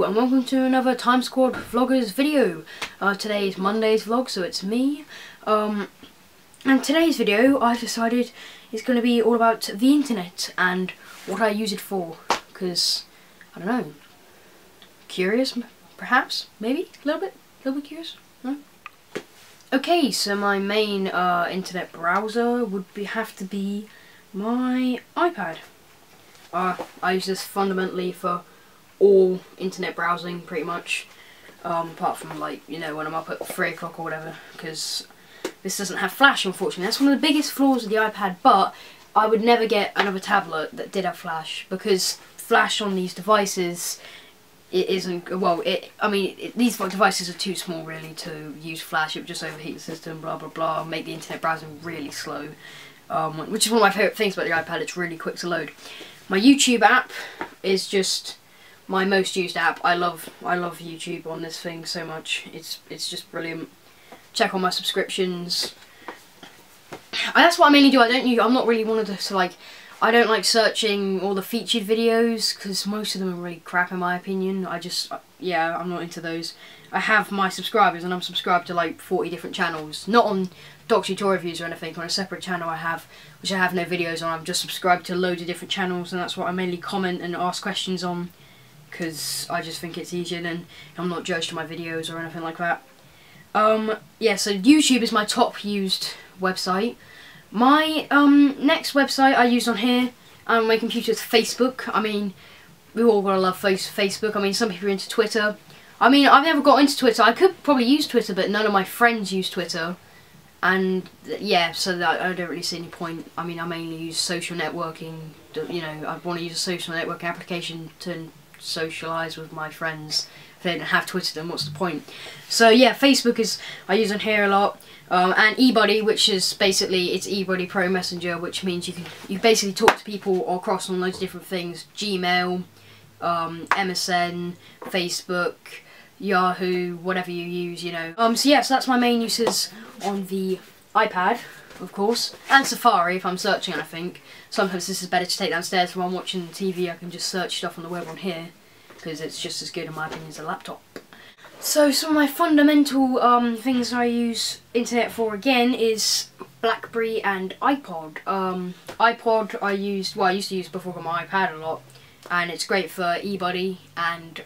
and welcome to another Time Squad Vloggers video. Today is Monday's vlog, so it's me. And today's video, I've decided, is going to be all about the internet and what I use it for. Because, I don't know, curious, perhaps, maybe, a little bit curious. No? Okay, so my main internet browser would have to be my iPad. I use this fundamentally for all internet browsing, pretty much, apart from, like, you know, when I'm up at 3 o'clock or whatever, because this doesn't have flash, unfortunately. That's one of the biggest flaws of the iPad, but I would never get another tablet that did have flash, because flash on these devices, it isn't, well, these devices are too small, really, to use flash. It would just overheat the system, blah, blah, blah, make the internet browsing really slow, which is one of my favourite things about the iPad. It's really quick to load. My YouTube app is just my most used app. I love YouTube on this thing so much. It's just brilliant. Check on my subscriptions. And that's what I mainly do. I'm not really one of the I don't like searching all the featured videos because most of them are really crap in my opinion. I'm not into those. I have my subscribers and I'm subscribed to like 40 different channels. Not on Doc Tutorial Reviews or anything. On a separate channel which I have no videos on. I'm just subscribed to loads of different channels, and that's what I mainly comment and ask questions on, because I just think it's easier, and I'm not judged on my videos or anything like that. Yeah, so YouTube is my top used website. My next website I use on here on my computer is Facebook. I mean, we all gotta love Facebook. I mean, some people are into Twitter. I mean, I've never got into Twitter. I could probably use Twitter, but none of my friends use Twitter. And yeah, so that I don't really see any point. I mean, I mainly use social networking. You know, I want to use a social networking application to socialise with my friends. If they don't have Twitter, then what's the point? So yeah, Facebook I use on here a lot, and eBuddy, which is basically it's eBuddy Pro Messenger, which means you basically talk to people across on loads of different things: Gmail, MSN, Facebook, Yahoo, whatever you use, you know. So yeah, so that's my main uses on the iPad, of course, and Safari if I'm searching anything. Sometimes this is better to take downstairs when I'm watching TV. I can just search stuff on the web on here, because it's just as good in my opinion as a laptop. So some of my fundamental things I use internet for again is BlackBerry and iPod. iPod I used to use before on my iPad a lot, and it's great for eBuddy and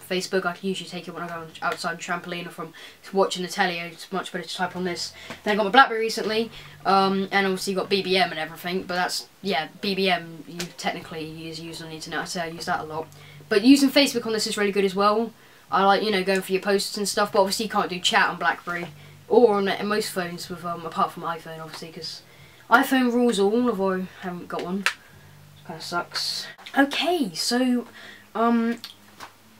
Facebook. I can usually take it when I go outside on trampoline or from watching the telly. It's much better to type on this. Then I got my BlackBerry recently, and obviously got BBM and everything, but that's, yeah, BBM technically is used on the internet. I say I use that a lot. But using Facebook on this is really good as well. I like, you know, going for your posts and stuff, but obviously you can't do chat on BlackBerry or on most phones with apart from iPhone, obviously, because iPhone rules all, although I haven't got one. Kind of sucks. Okay, so my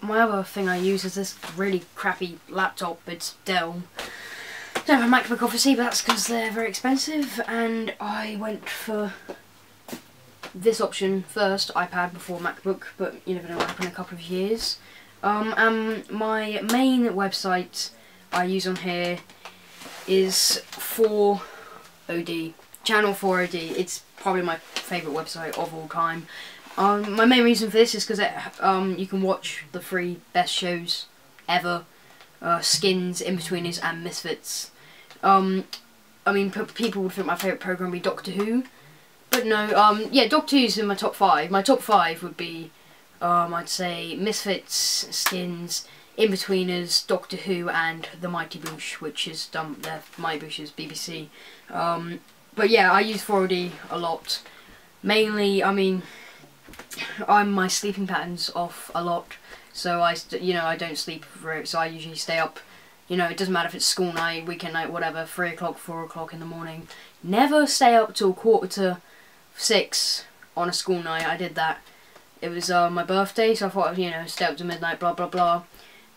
other thing I use is this really crappy laptop. It's Dell. I don't have a MacBook obviously, but that's because they're very expensive, and I went for this option first, iPad before MacBook, but you never know what will happen in a couple of years. My main website I use on here is 4OD, channel 4OD. It's probably my favourite website of all time. My main reason for this is because you can watch the 3 best shows ever, Skins, In-Betweeners and Misfits. I mean, people would think my favourite programme would be Doctor Who, but no, yeah, Doctor Who's in my top 5. My top 5 would be, I'd say, Misfits, Skins, In-Betweeners, Doctor Who, and The Mighty Boosh, which is Mighty Boosh is BBC. But yeah, I use 4OD a lot. Mainly, I mean, my sleeping pattern's off a lot, so I don't sleep for it, so I usually stay up. You know, it doesn't matter if it's school night, weekend night, whatever, 3 o'clock, 4 o'clock in the morning. Never stay up till 5:45 on a school night. I did that. It was my birthday, so I thought, you know, stay up to midnight, blah blah blah.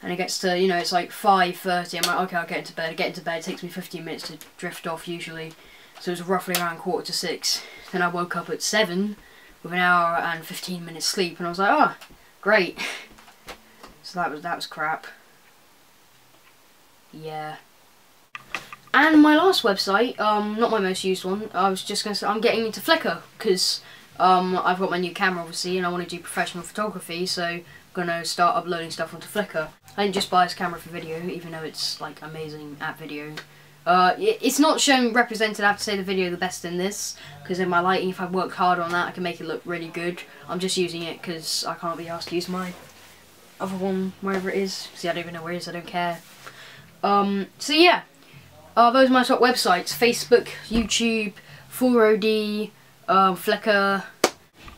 And it gets to, you know, it's like 5:30. I'm like, okay, I'll get into bed. I get into bed. It takes me 15 minutes to drift off usually. So it was roughly around 5:45. Then I woke up at 7 with an hour and 15 minutes sleep, and I was like, oh, great. So that was crap. Yeah. And my last website, not my most used one, I was just going to say, I'm getting into Flickr, because I've got my new camera obviously, and I want to do professional photography, so gonna start uploading stuff onto Flickr. I didn't just buy this camera for video, even though it's like amazing at video. It's not showing represented, I have to say, the video the best in this, because in my lighting, if I work hard on that, I can make it look really good. I'm just using it because I can't be asked to use my other one, wherever it is. See, I don't even know where it is, I don't care. So yeah, those are my top websites: Facebook, YouTube, 4OD, Flickr.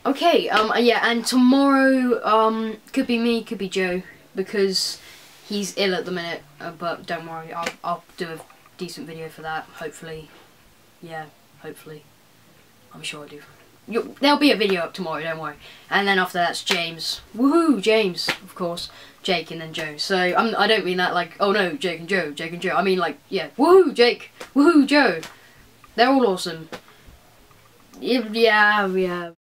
Okay, yeah, and tomorrow, could be me, could be Joe, because he's ill at the minute, but don't worry, I'll do a decent video for that, hopefully. Yeah, hopefully. I'm sure I do. There'll be a video up tomorrow, don't worry. And then after that's James. Woohoo, James, of course. Jake and then Joe. So, I don't mean that like, oh no, Jake and Joe, Jake and Joe. I mean like, yeah, woohoo, Jake, woohoo, Joe. They're all awesome. Yeah.